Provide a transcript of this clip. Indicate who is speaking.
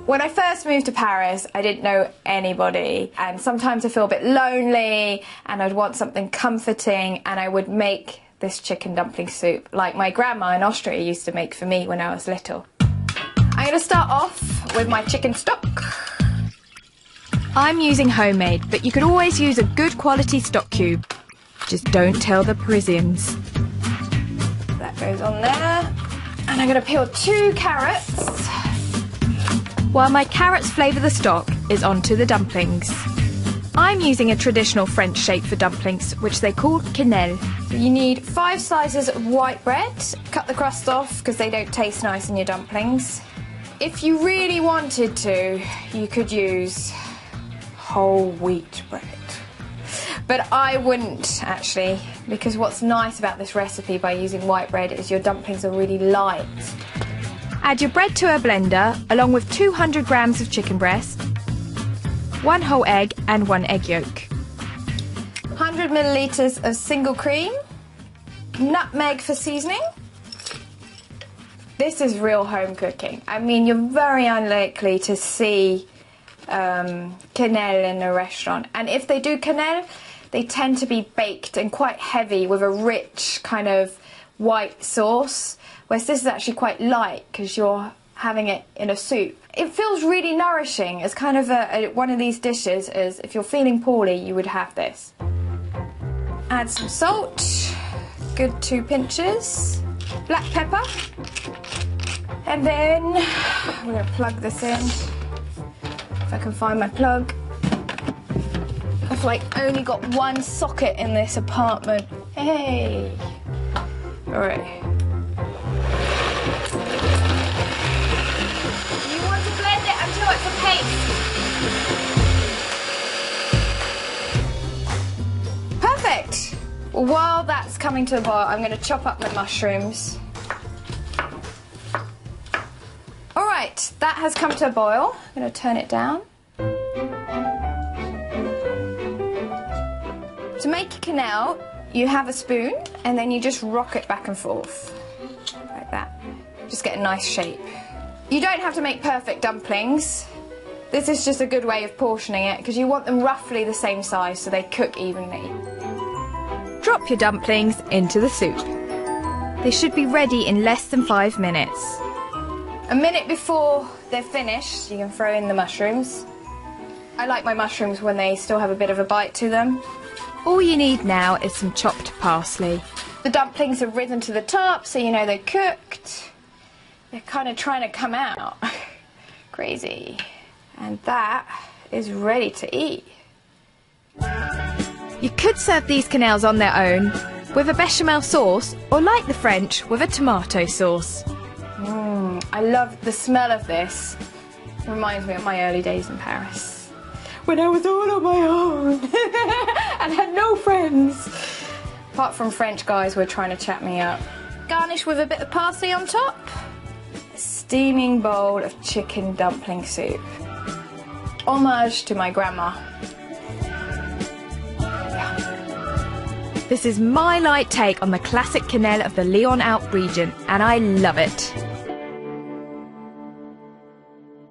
Speaker 1: When I first moved to Paris, I didn't know anybody, and sometimes I feel a bit lonely and I'd want something comforting, and I would make this chicken dumpling soup like my grandma in Austria used to make for me when I was little. I'm going to start off with my chicken stock.
Speaker 2: I'm using homemade, but you could always use a good quality stock cube. Just don't tell the Parisians.
Speaker 1: That goes on there. And I'm going to peel 2 carrots.
Speaker 2: While my carrots flavour the stock, is onto the dumplings. I'm using a traditional French shape for dumplings, which they call quenelle.
Speaker 1: You need 5 slices of white bread. Cut the crust off because they don't taste nice in your dumplings. If you really wanted to, you could use whole wheat bread. But I wouldn't, actually, because what's nice about this recipe by using white bread is your dumplings are really light.
Speaker 2: Add your bread to a blender, along with 200 grams of chicken breast, 1 whole egg and 1 egg yolk.
Speaker 1: 100 millilitres of single cream, nutmeg for seasoning. This is real home cooking. I mean, you're very unlikely to see quenelle in a restaurant. And if they do quenelle, they tend to be baked and quite heavy with a rich kind of white sauce, whereas this is actually quite light because you're having it in a soup. It feels really nourishing. It's kind of one of these dishes is if you're feeling poorly, you would have this. Add some salt, good 2 pinches, black pepper, and then we're going to plug this in. If I can find my plug. I've like only got 1 socket in this apartment. Hey! Alright. You want to blend it until it's a paste. Perfect! While that's coming to a boil, I'm going to chop up my mushrooms. Alright, that has come to a boil. I'm going to turn it down. To make a quenelle, you have a spoon and then you just rock it back and forth, like that. Just get a nice shape. You don't have to make perfect dumplings. This is just a good way of portioning it because you want them roughly the same size so they cook evenly.
Speaker 2: Drop your dumplings into the soup. They should be ready in less than 5 minutes.
Speaker 1: A minute before they're finished, you can throw in the mushrooms. I like my mushrooms when they still have a bit of a bite to them.
Speaker 2: All you need now is some chopped parsley.
Speaker 1: The dumplings have risen to the top, so you know they're cooked. They're kind of trying to come out. Crazy. And that is ready to eat.
Speaker 2: You could serve these quenelles on their own, with a bechamel sauce, or like the French, with a tomato sauce.
Speaker 1: I love the smell of this. It reminds me of my early days in Paris. When I was all on my own and had no friends. Apart from French guys who were trying to chat me up. Garnish with a bit of parsley on top. A steaming bowl of chicken dumpling soup. Homage to my grandma.
Speaker 2: This is my light take on the classic quenelle of the Lyon Alpes region, and I love it.